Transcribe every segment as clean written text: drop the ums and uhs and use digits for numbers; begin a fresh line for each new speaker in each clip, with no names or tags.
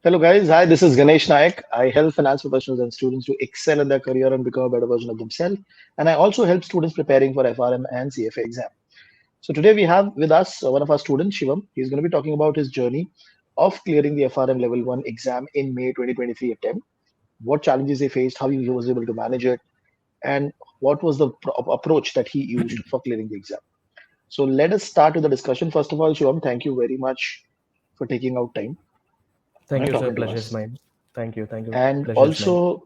Hello, guys. Hi, this is Ganesh Nayak. I help finance professionals and students to excel in their career and become a better version of themselves. And I also help students preparing for FRM and CFA exam. So today we have with us one of our students, Shivam. He's going to be talking about his journey of clearing the FRM Level 1 exam in May 2023 attempt, what challenges he faced, how he was able to manage it, and what was the approach that he used for clearing the exam. So let us start with the discussion. First of all, Shivam, thank you very much for taking out time
Thank
and
you, sir.
talking to
Pleasure is
us.
mine. Thank you. Thank you.
And
Pleasure is mine.
also,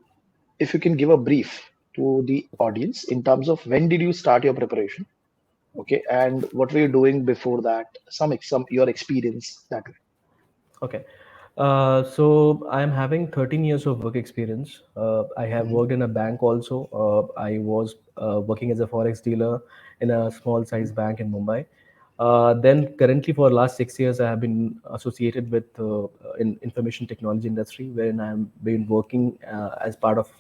if you can give a brief to the audience in terms of when did you start your preparation, okay, and what were you doing before that, some your experience that way.
Okay. So I am having 13 years of work experience. I have
Mhm.
worked in a bank also. I was working as a forex dealer in a small size bank in Mumbai. Then currently for last 6 years, I have been associated with in information technology industry, wherein I have been working as part of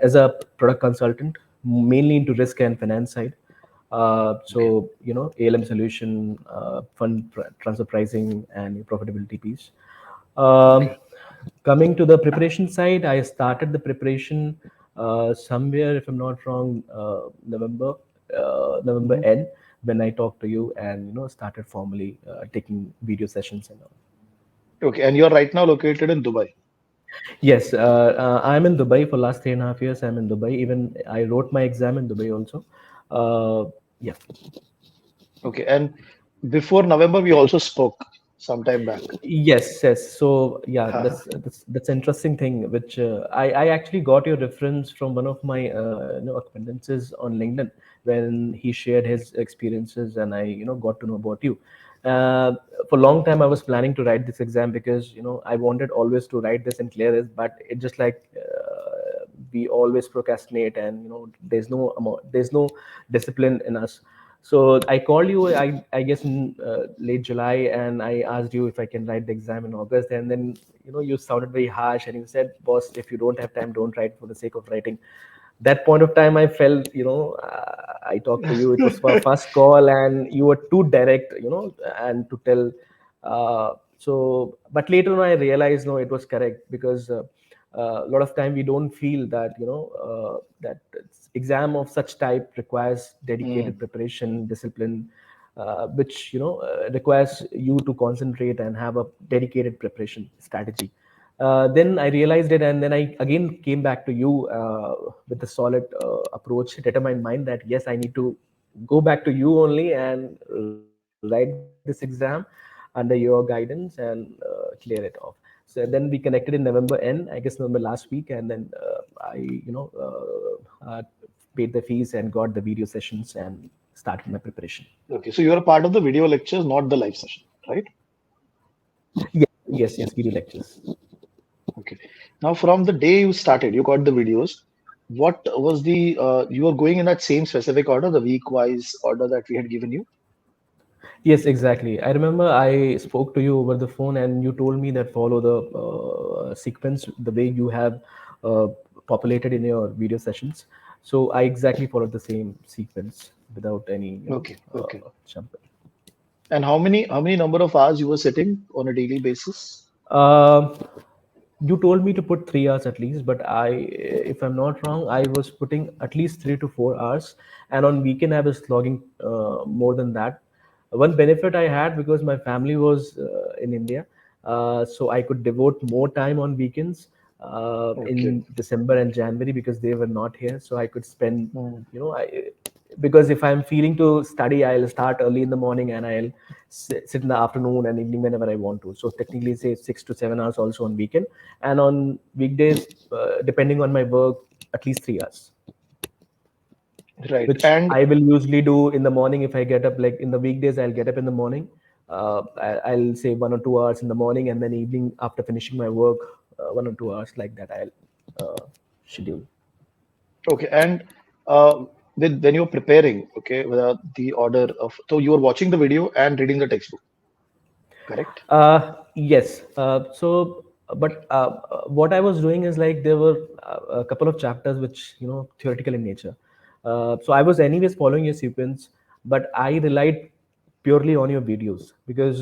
as a product consultant, mainly into risk and finance side.
Okay.
ALM solution, transfer pricing, and profitability piece. Um,
Okay.
Coming to the preparation side, I started the preparation somewhere, if I'm not wrong, November
Mhm.
end, when I talked to you and started formally taking video sessions and all.
Okay. And you're right now located in Dubai.
Yes, I'm in Dubai for last 3.5 years. I'm in Dubai. Even I wrote my exam in Dubai also. Yeah.
Okay. And before November, we also spoke sometime back.
Yes, yes. So yeah,
Haha.
that's interesting thing. Which I actually got your reference from one of my acquaintances on LinkedIn when he shared his experiences, and I got to know about you. Uh, for a long time, I was planning to write this exam because I wanted always to write this and clear it, but it just like we always procrastinate, and there's no discipline in us. So I called you, I guess in late July, and I asked you if I can write the exam in August. And then you sounded very harsh, and you said, "Boss, if you don't have time, don't write for the sake of writing." That point of time, I felt, I talked to you. It was our first call, and you were too direct, and to tell. But later on, I realized no, it was correct because a lot of time we don't feel that that exam of such type requires dedicated
Mm.
preparation, discipline, which requires you to concentrate and have a dedicated preparation strategy. Then I realized it, and then I again came back to you with a solid approach, determined mind that yes, I need to go back to you only and write this exam under your guidance and clear it off. So then we connected in November end, I guess November last week, and then I paid the fees and got the video sessions and started my preparation.
Okay. So you're a part of the video lectures, not the live session, right?
Yes, yes, video lectures.
Okay. Now, from the day you started, you got the videos. What was the you were going in that same specific order, the week wise order that we had given you?
Yes, exactly. I remember I spoke to you over the phone, and you told me that follow the sequence the way you have uh, populated in your video sessions. So I exactly followed the same sequence without any,
Okay. Okay.
jumping.
And how many number of hours you were sitting on a daily basis?
Um you told me to put 3 hours at least, but if I'm not wrong, I was putting at least 3 to 4 hours, and on weekend I was logging more than that. One benefit I had because my family was in India, so I could devote more time on weekends
Okay.
in December and January because they were not here, so I could spend,
Hmm.
because if I'm feeling to study, I'll start early in the morning and I'll sit in the afternoon and evening whenever I want to. So technically, say 6 to 7 hours also on weekend, and on weekdays, depending on my work, at least 3 hours,
Right.
which
And
I will usually do in the morning if I get up. Like in the weekdays, I'll get up in the morning. I'll say 1 or 2 hours in the morning, and then evening after finishing my work, 1 or 2 hours like that. I'll schedule.
okay. And with when you're preparing, okay, the order of so you were watching the video and reading the textbook, correct?
Yes. But what I was doing is like there were a couple of chapters which theoretical in nature. So I was anyways following a sequence, but I relied purely on your videos, because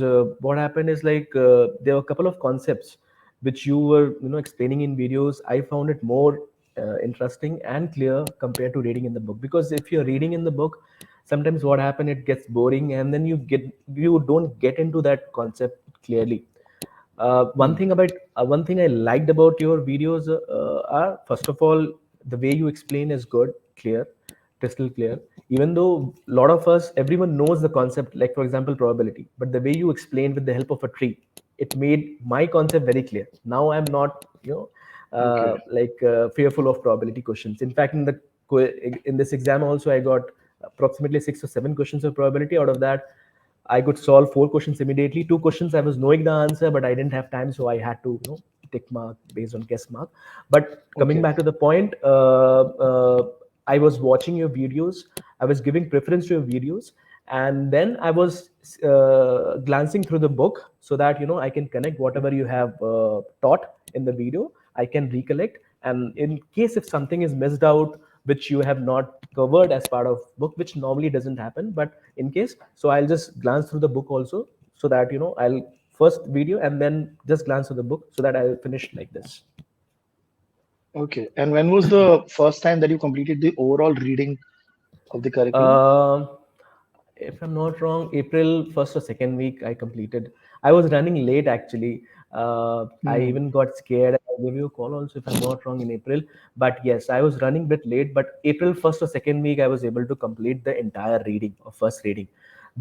what happened is like there were a couple of concepts which you were explaining in videos. I found it more interesting and clear compared to reading in the book, because if you're reading in the book, sometimes what happen, it gets boring, and then you don't get into that concept clearly.
Hmm.
One thing I liked about your videos are, first of all, the way you explain is good, clear, crystal clear. Even though a lot of us, everyone knows the concept, like for example probability, but the way you explained with the help of a tree, it made my concept very clear. Now I'm not
Okay.
fearful of probability questions. In fact, in this exam also, I got approximately 6 or 7 questions of probability. Out of that, I could solve 4 questions immediately. 2 questions I was knowing the answer, but I didn't have time, so I had to tick mark based on guess mark. But coming
Okay.
back to the point, I was watching your videos. I was giving preference to your videos, and then I was glancing through the book so that I can connect whatever you have taught in the video. I can recollect, and in case if something is missed out which you have not covered as part of book, which normally doesn't happen, but in case, so I'll just glance through the book also, so that I'll first video and then just glance through the book so that I'll finish like this.
Okay. And when was the first time that you completed the overall reading of the curriculum?
Um if I'm not wrong, April first or second week I completed. I was running late actually. I
Hmm.
even got scared. I gave you a call also, if I'm not wrong, in April. But yes, I was running a bit late. But April first or second week, I was able to complete the entire reading or first reading.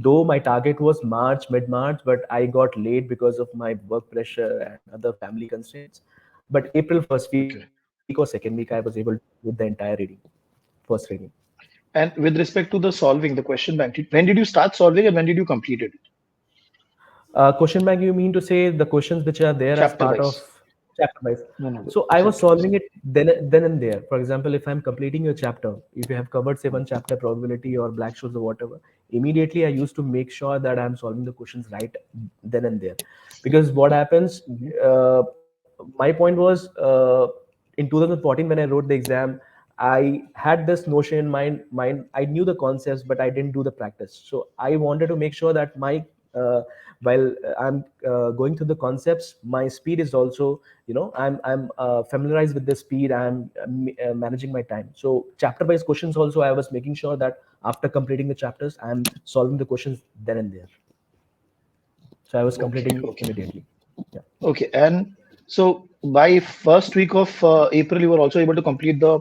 Though my target was March, mid March, but I got late because of my work pressure and other family constraints. But April first week or
Okay.
second week, I was able to complete the entire reading, first reading.
And with respect to the solving, the question bank, when did you start solving and when did you complete it?
Question bank, you mean to say the questions which are there as
Chapter
part of
wise.
chapter wise?
No, no,
So I was
chapter wise.
solving it then and there. For example, if I'm completing your chapter, if you have covered say one chapter, probability or black shoes or whatever, immediately I used to make sure that I'm solving the questions right then and there, because what happens?
Mhm.
My point was, in 2014 when I wrote the exam, I had this notion in mind. I knew the concepts, but I didn't do the practice. So I wanted to make sure that my while I'm going through the concepts, my speed is also, I'm familiarized with the speed. I'm managing my time. So chapter wise questions also, I was making sure that after completing the chapters, I'm solving the questions then and there. So I was
Okay,
completing
okay,
immediately. Yeah.
okay. And so by first week of April, you were also able to complete the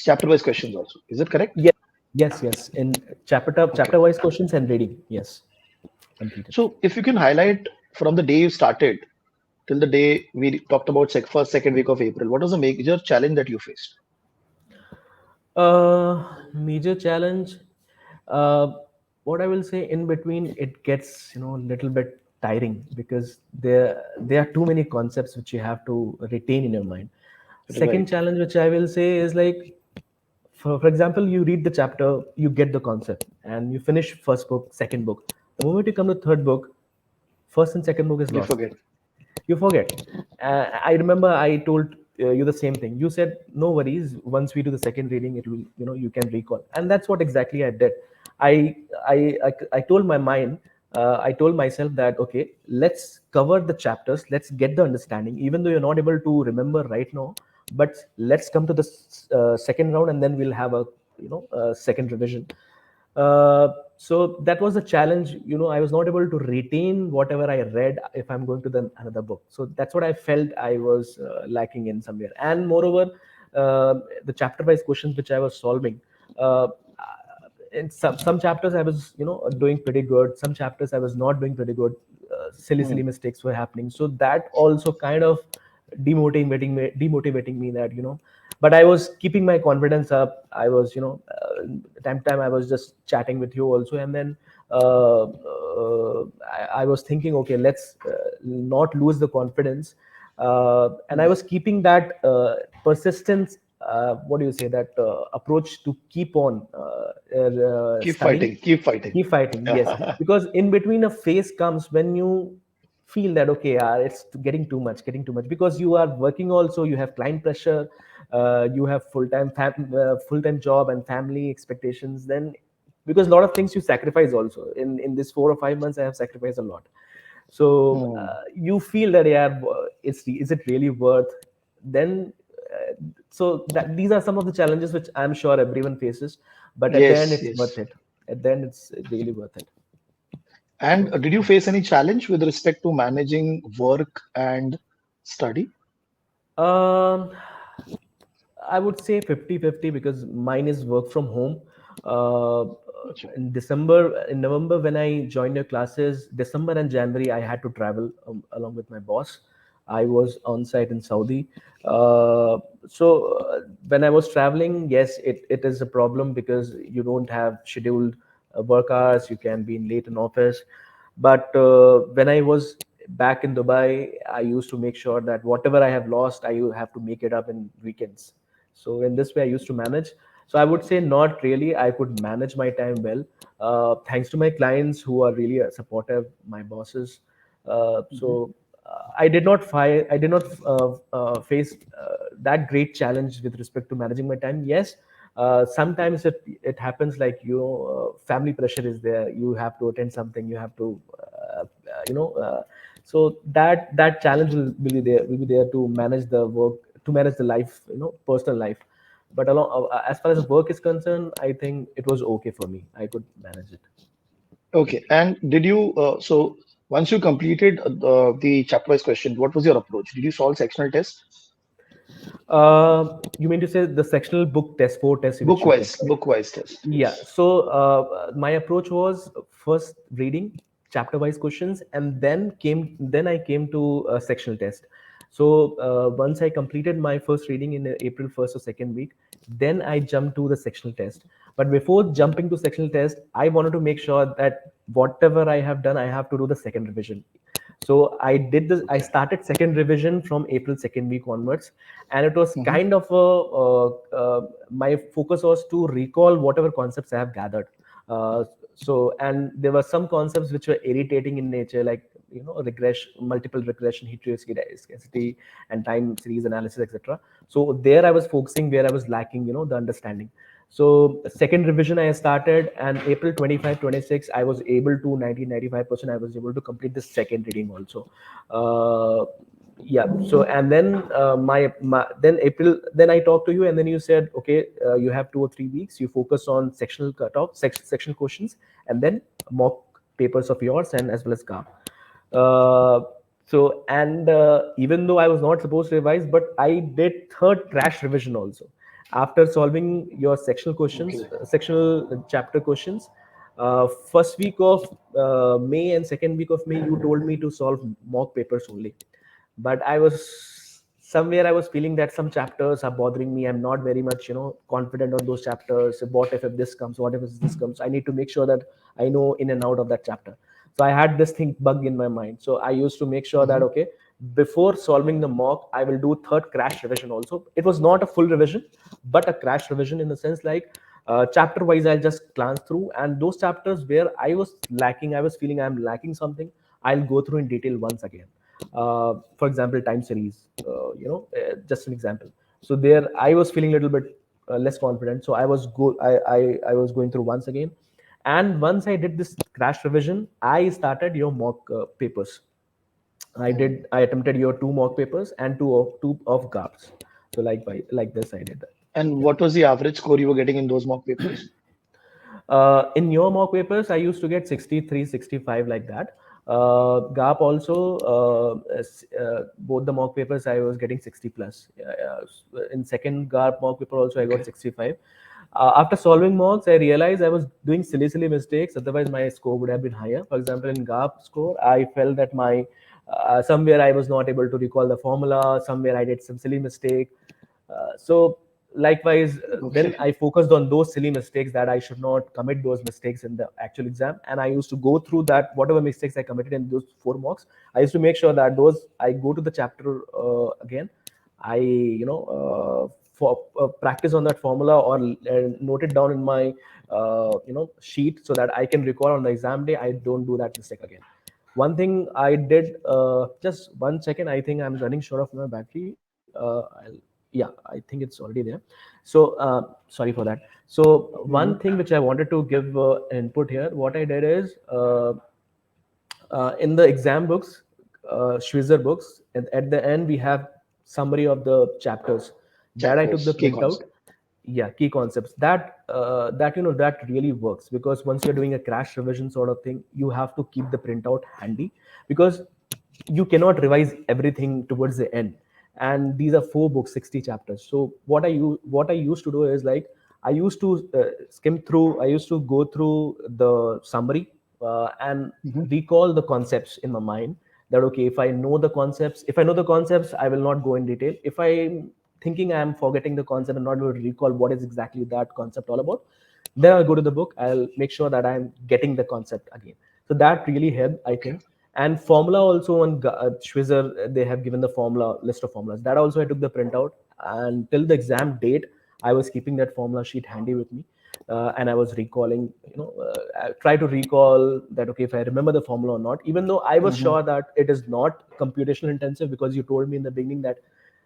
chapter wise questions also. Is it correct?
Yes, yes. In
Okay.
chapter wise questions and reading, yes, completed.
So if you can highlight from the day you started till the day we talked about first, second week of April, what was the major challenge that you faced?
Major challenge. Uh, what I will say, in between, it gets a little bit tiring, because there are too many concepts which you have to retain in your mind. Second
Right.
challenge which I will say is like, for example, you read the chapter, you get the concept, and you finish first book, second book. The moment you come to third book, first and second book is
You
lost.
forget.
You forget. I remember I told you the same thing. You said no worries, once we do the second reading it will, you can recall, and that's what exactly I did. I told my mind, I told myself that, okay, let's cover the chapters, let's get the understanding, even though you're not able to remember right now, but let's come to the second round, and then we'll have a second revision. So that was a challenge. I was not able to retain whatever I read if I'm going to the another book. So that's what I felt I was lacking in somewhere. And moreover, the chapter wise questions which I was solving, uh, in some chapters I was doing pretty good, some chapters I was not doing pretty good. Silly
Hmm.
mistakes were happening, so that also kind of demotivating me, that but I was keeping my confidence up. I was time to time I was just chatting with you also, and then I was thinking, okay, let's not lose the confidence. And I
Hmm.
was keeping that persistence, what do you say, that approach to keep on
Keep
studying,
fighting. Keep fighting.
keep fighting. Yes, because in between a phase comes when you feel that, okay, it's getting too much, because you are working also, you have client pressure, you have full-time job and family expectations. Then because a lot of things you sacrifice also in this 4 or 5 months. I have sacrificed a lot. So
Hmm.
you feel that, yeah, is it really worth? Then so that these are some of the challenges which I'm sure everyone faces, but at the end
Yes,
it's worth
yes.
it. At the end it's really worth it.
And
So
did you face any challenge with respect to managing work and study?
um I would say 50-50 because mine is work from home. Uh,
Acha.
in November, when I joined your classes, December and January, I had to travel along with my boss. I was on site in Saudi. When I was traveling, yes, it is a problem because you don't have scheduled work hours. You can be in late in office. But when I was back in Dubai, I used to make sure that whatever I have lost, I have to make it up in weekends. So in this way, I used to manage. So I would say not really. I could manage my time well, thanks to my clients who are really supportive, my bosses.
Mhm.
I did not fire. I did not face that great challenge with respect to managing my time. Yes, sometimes it happens like family pressure is there. You have to attend something. You have to you know. So that challenge will be there to manage the work, to manage the life, personal life. But as far as work is concerned, I think it was okay for me. I could manage it.
Okay. And did you, so once you completed the chapter-wise question, what was your approach? Did you solve sectional tests?
You mean to say the sectional book test, four tests which you take,
Book-wise,
right?
book-wise test.
Yeah.
Yes.
So my approach was first reading chapter-wise questions, and then I came to a sectional test. So once I completed my first reading in April 1st or second week, then I jumped to the sectional test. But before jumping to sectional test, I wanted to make sure that whatever I have done, I have to do the second revision. So I did this. I
Okay.
started second revision from April second week onwards, and it was
Hmm.
kind of my focus was to recall whatever concepts I have gathered. And there were some concepts which were irritating in nature, like regression, multiple regression, heterogeneity, scarcity, and time series analysis, etc. So there I was focusing where I was lacking, the understanding. So second revision I started, and April 25, 26, I was able to 90-95%. I was able to complete the second reading also. Uh, yeah. So and then then April, then I talked to you, and then you said, okay, you have 2 or 3 weeks. You focus on sectional cutoff, sectional questions, and then mock papers of yours and as well as GAP. Uh, even though I was not supposed to revise, but I did third crash revision also. After solving your sectional questions,
Okay.
sectional chapter questions, first week of May and second week of May, you told me to solve mock papers only. But I was feeling that some chapters are bothering me. I'm not very much confident on those chapters. What if this comes? What if this comes? I need to make sure that I know in and out of that chapter. So I had this thing bug in my mind. So I used to make sure that,
Hmm.
okay, before solving the mock, I will do third crash revision also. It was not a full revision, but a crash revision in the sense like chapter wise I'll just glance through, and those chapters where I was feeling I'm lacking something, I'll go through in detail once again. For example, time series, just an example. So there I was feeling a little bit less confident, so I was going through once again. And once I did this crash revision, I started your mock papers. I attempted your two mock papers and two of GAPs. So like this I did that.
And
Yeah.
what was the average score you were getting in those mock papers?
In your mock papers, I used to get 63, 65 like that. GAP also, both the mock papers, I was getting 60 plus. In second GAP mock paper also, I got
Okay.
65. After solving mocks, I realized I was doing silly mistakes. Otherwise, my score would have been higher. For example, in GAP score, I felt that somewhere I was not able to recall the formula. Somewhere I did some silly mistake. So likewise, then
Okay.
I focused on those silly mistakes, that I should not commit those mistakes in the actual exam, and I used to go through that whatever mistakes I committed in those four mocks. I used to make sure that those I go to the chapter again. I for practice on that formula, or note it down in my sheet, so that I can recall on the exam day. I don't do that mistake again. One thing I did, just 1 second, I think I'm running short of my battery. Yeah, I think it's already there. So sorry for that. So
Mm-hmm.
one thing which I wanted to give input here, what I did is in the exam books, Schweizer books, at the end we have summary of the chapters. That I took the
Chapters, key
printout.
concept.
Yeah, key concepts. That that really works, because once you're doing a crash revision sort of thing, you have to keep the printout handy, because you cannot revise everything towards the end. And these are four books, 60 chapters. So what I used to do is, like, I used to skim through, I used to go through the summary, and
Mm-hmm.
recall the concepts in my mind. That, okay, if I know the concepts, if I know the concepts, I will not go in detail. If I'm thinking I'm forgetting the concept and not able to recall what is exactly that concept all about, then I'll go to the book, I'll make sure that I'm getting the concept again. So that really helped, I
Okay.
think. And formula also on Schweizer, they have given the formula list of formulas. That also I took the printout, and till the exam date, I was keeping that formula sheet handy with me, and I was recalling. I try to recall that, okay, if I remember the formula or not. Even though I was
Mm-hmm.
sure that it is not computational intensive, because you told me in the beginning that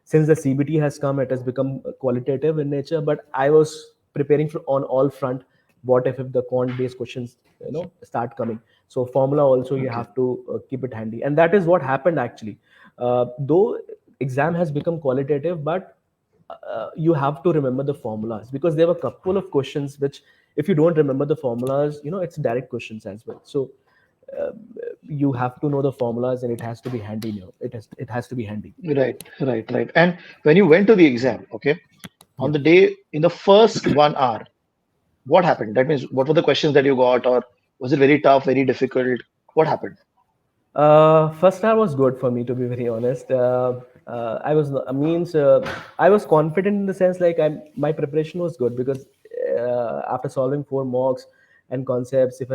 since the CBT has come, it has become qualitative in nature. But I was preparing for on all front. What if the quant based questions start coming? So formula also you
Okay.
have to keep it handy, and that is what happened actually. Though exam has become qualitative, but you have to remember the formulas, because there were a couple of questions which, if you don't remember the formulas, it's direct questions as well. So uh, you have to know the formulas, and it has to be handy. It has to be handy.
Right, right, right. And when you went to the exam, okay, on
Yeah.
the day in the first 1 hour, what happened? That means, what were the questions that you got, or was it very tough, very difficult? What happened?
First hour was good for me, to be very honest. I was means I was confident in the sense, like, my preparation was good, because after solving four mocks and concepts, if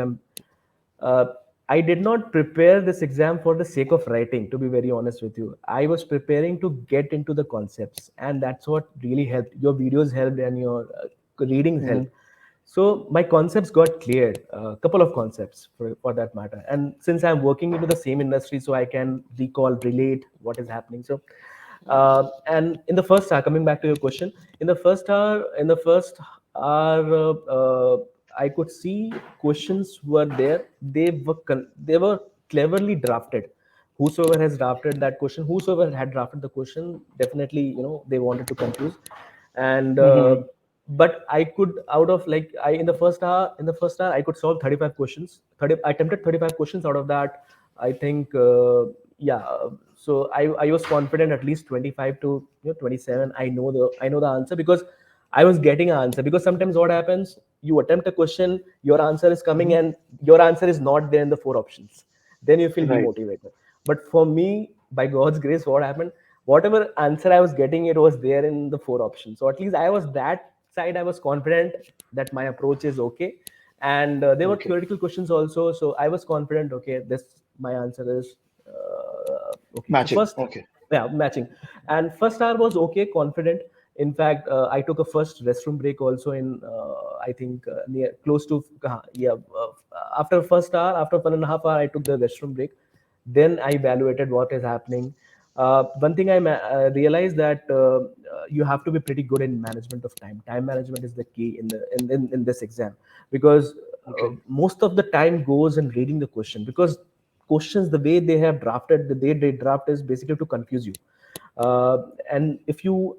uh, I did not prepare this exam for the sake of writing. To be very honest with you, I was preparing to get into the concepts, and that's what really helped. Your videos helped, and your readings
Hmm.
helped. So my concepts got cleared, a couple of concepts for that matter. And since I'm working into the same industry, so I can recall, relate what is happening. So, and in the first hour, coming back to your question, in the first hour, I could see questions were there. They were cleverly drafted. Whosoever has drafted that question, whosoever had drafted the question, definitely, they wanted to confuse. And
Hmm.
but I could, out of, like, I in the first hour I could solve 35 questions. 30 I attempted 35 questions. Out of that, I think, yeah, so I was confident at least 25 to 27. I know the answer, because I was getting an answer. Because sometimes what happens, you attempt a question, your answer is coming,
Hmm.
and your answer is not there in the four options. Then you feel
Right.
demotivated. But for me, by God's grace, what happened, whatever answer I was getting, it was there in the four options. So at least I was that side, I was confident that my approach is okay. And there were
Okay.
theoretical questions also, so I was confident, okay, this my answer is okay. So
Matching.
first,
Okay.
yeah, matching. And first hour was okay, confident. In fact, I took a first restroom break also in, I think, near close to, yeah, after first hour, after 1.5 hour, I took the restroom break. Then I evaluated what is happening. One thing I realized, that you have to be pretty good in management of time. Time management is the key in this exam, because
Okay.
most of the time goes in reading the question. Because questions, the way they have drafted, the way they draft is basically to confuse you. uh, and if you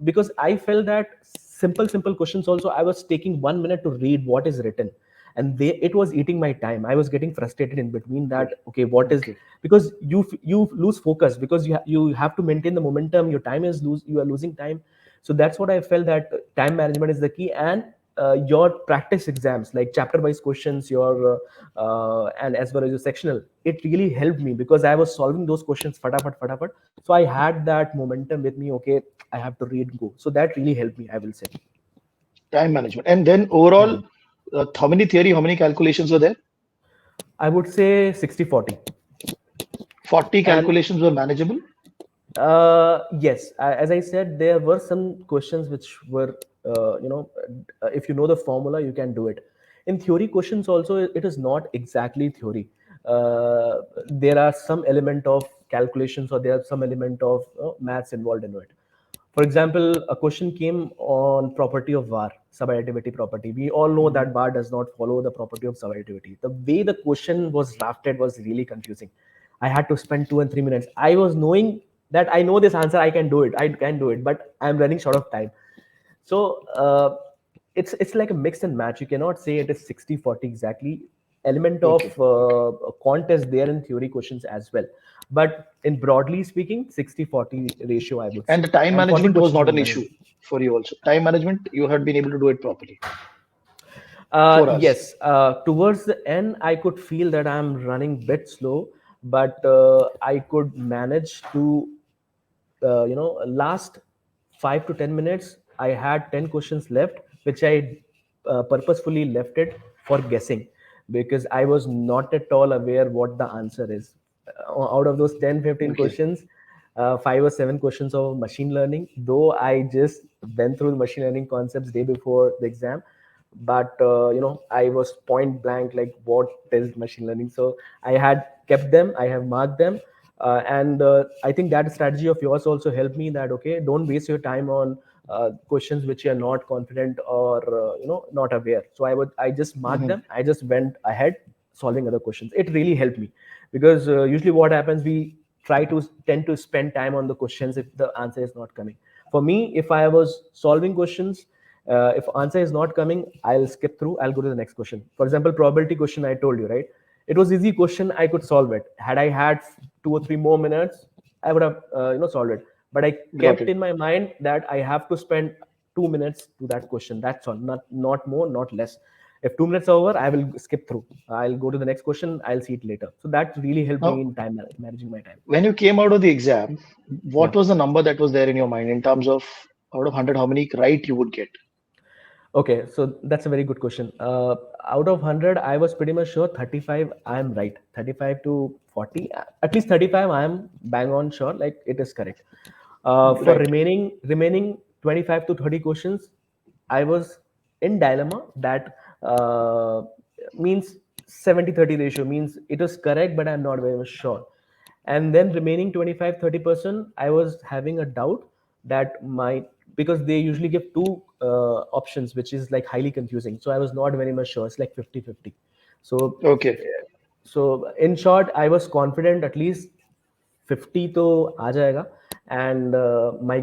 Because I felt that simple questions also, I was taking 1 minute to read what is written, and it was eating my time. I was getting frustrated in between,
Okay.
that, okay, what is,
Okay.
because you lose focus, because you have to maintain the momentum. Your time is lose you are losing time. So that's what I felt, that time management is the key. And your practice exams, like chapter wise questions, your and as well as your sectional, it really helped me, because I was solving those questions fatafat fatafat. So I had that momentum with me. Okay, I have to read and go. So that really helped me, I will say.
Time management. And then overall,
Mhm.
how many theory, how many calculations were there?
I would say 60-40.
40
And
calculations were manageable.
yes, as I said, there were some questions which were, if you know the formula, you can do it. In theory questions also, it is not exactly theory. There are some element of calculations, or there are some element of maths involved in it. For example, a question came on property of var. subadditivity property. We all know
Mhm.
that bar does not follow the property of subadditivity. The way the question was drafted was really confusing. I had to spend 2 and 3 minutes. I was knowing that I know this answer, I can do it, I can do it, but I'm running short of time. So it's like a mix and match. You cannot say it is 60-40 exactly. Element of
Okay.
quant is there in theory questions as well, but in broadly speaking, 60-40 ratio I would
And
say,
the time
and 40
management was
questions
not
in
an issue
running.
for you also. Time management, you had been able to do it properly. 4 hours.
Yes, towards the end, I could feel that I'm running bit slow, but I could manage to, last 5 to 10 minutes. I had 10 questions left, which I purposefully left it for guessing because I was not at all aware what the answer is. Out of those 10-15
Okay.
questions, 5 or 7 questions of machine learning, though I just went through the machine learning concepts day before the exam, but I was point blank like what is machine learning. So I had kept them, I have marked them, and I think that strategy of yours also helped me that okay, don't waste your time on questions which you are not confident or not aware. So I just marked
Mhm.
them, I just went ahead solving other questions. It really helped me because usually what happens, we tend to spend time on the questions if the answer is not coming. For me, if I was solving questions, if answer is not coming, I'll skip through, I'll go to the next question. For example, probability question, I told you, right? It was easy question, I could solve it. Had I had 2 or 3 more minutes, I would have solved it. But I
Got
kept
it.
in my mind that I have to spend 2 minutes to that question. That's all, not more, not less. If 2 minutes are over, I will skip through, I'll go to the next question, I'll see it later. So that really helped me
Now,
in managing my time.
when you came out of the exam,
Yeah.
what was the number that was there in your mind in terms of out of 100, how many right you would get?
Okay, so that's a very good question. Out of 100, I was pretty much sure 35 I am right. 35 to 40, at least 35 I am bang on sure, like it is correct. For
Right.
remaining 25 to 30 questions, I was in dilemma that means 70-30 ratio means it was correct, but I'm not very much sure. And then remaining 25-30%, I was having a doubt that my, because they usually give two options, which is like highly confusing. So I was not very much sure. It's like 50-50. So
Okay.
so in short, I was confident at least 50 तो आ जाएगा. And my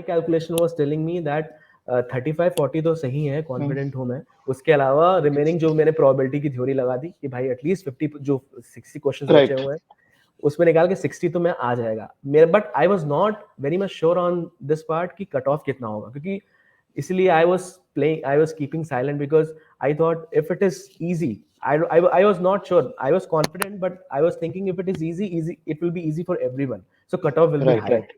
calculation was telling me that 35-40 तो सही है,
Hmm.
Confident हूँ मैं. उसके अलावा remaining जो मैंने प्रोबेबिलिटी की थ्योरी लगा दी कि भाई एटलीस्ट 50 जो 60 क्वेश्चंस बचे
Right.
हुए हैं उसमें निकाल के 60 तो मैं आ जाएगा मेरे. But I was not very much sure on this part कि कट ऑफ कितना होगा, क्योंकि इसलिए I was keeping silent because I thought if it is easy, I was not sure. I was confident, but I was thinking if it is easy, it will be easy for everyone. So cutoff will be
Right.
higher.
Right.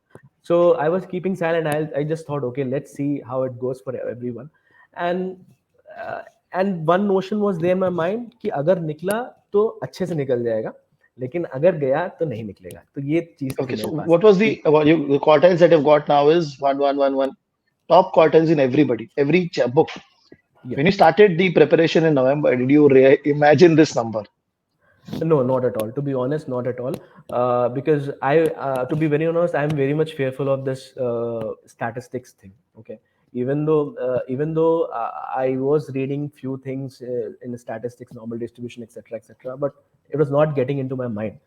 So I was keeping silent. I just thought, okay, let's see how it goes for everyone. Uh, and one notion was there in my mind कि अगर निकला तो अच्छे से निकल जाएगा, लेकिन अगर गया तो नहीं निकलेगा. तो ये चीज थी
Okay. So
मेरे पास
what was
कि
the quartiles that you've got now is 1, 1, 1, 1. Top quartiles in everybody, every book.
yeah.
When you started the preparation in November, did you imagine this number?
No, not at all. To be honest, not at all. Because to be very honest, I'm very much fearful of this statistics thing. Okay, even though I was reading few things in statistics, normal distribution, etc., etc., but it was not getting into my mind.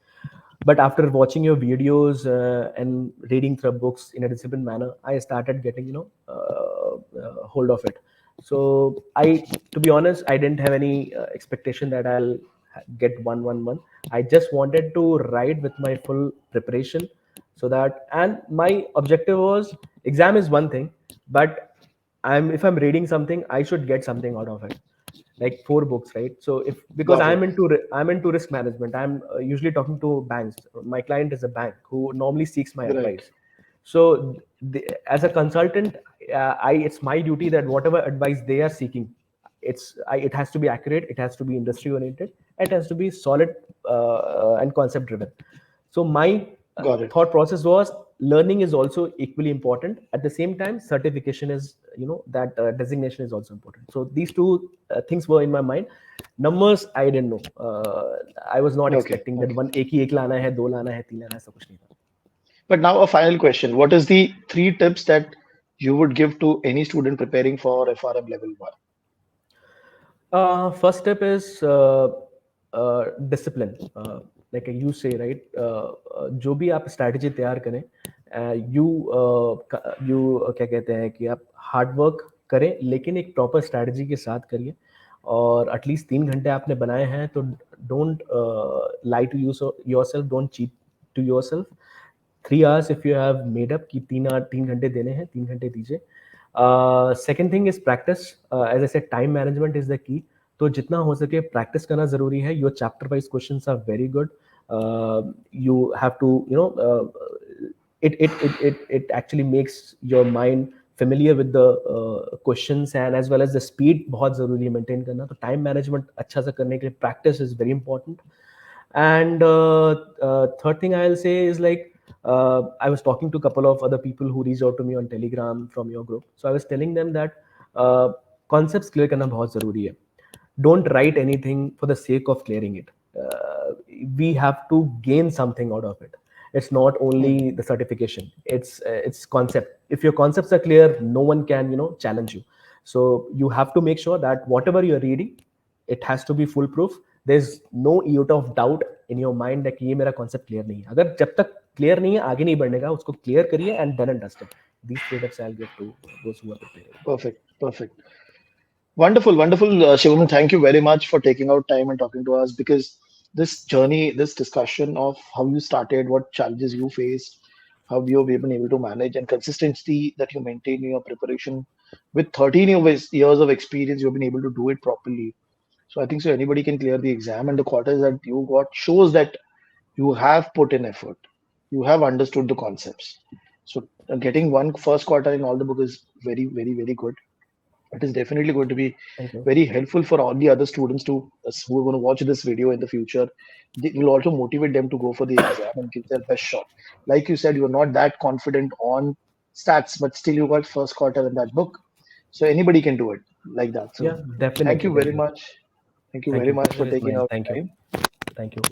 But after watching your videos and reading through books in a disciplined manner, I started getting hold of it. So to be honest, I didn't have any expectation that I'll get 111. I just wanted to write with my full preparation, so that, and my objective was, exam is one thing, but if I'm reading something, I should get something out of it, like 4 books, right? So if, because
Got it.
I'm into risk management, I'm usually talking to banks. My client is a bank who normally seeks my
Right.
advice. So as a consultant, it's my duty that whatever advice they are seeking, it has to be accurate, it has to be industry oriented, it has to be solid and concept driven. So my
Got it.
thought process was, learning is also equally important. At the same time, certification is, that designation is also important. So these two things were in my mind. Numbers I didn't know. I was not
Okay.
expecting that
Okay.
one एक ही एक लाना है, दो लाना है, तीन लाना है, ऐसा कुछ नहीं था.
But now a final question. What is the 3 tips that you would give to any student preparing for FRM level 1?
First step is discipline. Like you say, right? जो भी आप strategy तैयार करें, you क्या कहते हैं कि आप hard work करें, लेकिन एक proper strategy के साथ करिए. और एटलीस्ट 3 घंटे आपने बनाए हैं तो don't lie to yourself, don't cheat to yourself. 3 hours if you have made up कि 3 घंटे देने हैं, 3 घंटे दीजिए. Second thing is practice. As I said, time management is the key. तो जितना हो सके प्रैक्टिस करना जरूरी है. Your chapter wise questions are very good. You have to it actually makes your mind familiar with the questions, and as well as the speed बहुत ज़रूरी है maintain करना. तो time management अच्छा से करने के लिए practice is very important. And third thing I'll say is like, I was talking to a couple of other people who reached out to me on Telegram from your group. So I was telling them that concepts clear करना बहुत ज़रूरी है. Don't write anything for the sake of clearing it. We have to gain something out of it. It's not only the certification. It's concept. If your concepts are clear, no one can challenge you. So you have to make sure that whatever you're reading, it has to be foolproof. There's no iota of doubt in your mind that ये मेरा concept clear नहीं है. अगर जब तक clear नहीं है आगे नहीं बढ़ने का, उसको clear करिए and done and dusted. These 3 tips I'll give to those who are preparing.
Perfect, perfect. Wonderful, wonderful, Shivam. Thank you very much for taking out time and talking to us, because this journey, this discussion of how you started, what challenges you faced, how you've been able to manage, and consistency that you maintain in your preparation with 13 years of experience, you've been able to do it properly. So I think so anybody can clear the exam, and the quarters that you got shows that you have put in effort, you have understood the concepts. So getting one first quarter in all the book is very, very, very good. It is definitely going to be
Thank you.
very helpful for all the other students to who are going to watch this video in the future. It will also motivate them to go for the exam and give their best shot. Like you said, you're not that confident on stats, but still you got first quarter in that book. So anybody can do it like that. So
Yeah,
thank
definitely,
you very
definitely.
much. Thank you
Thank
very
you.
much for
Pleasure is
taking
mine.
out
Thank you.
time.
Thank you.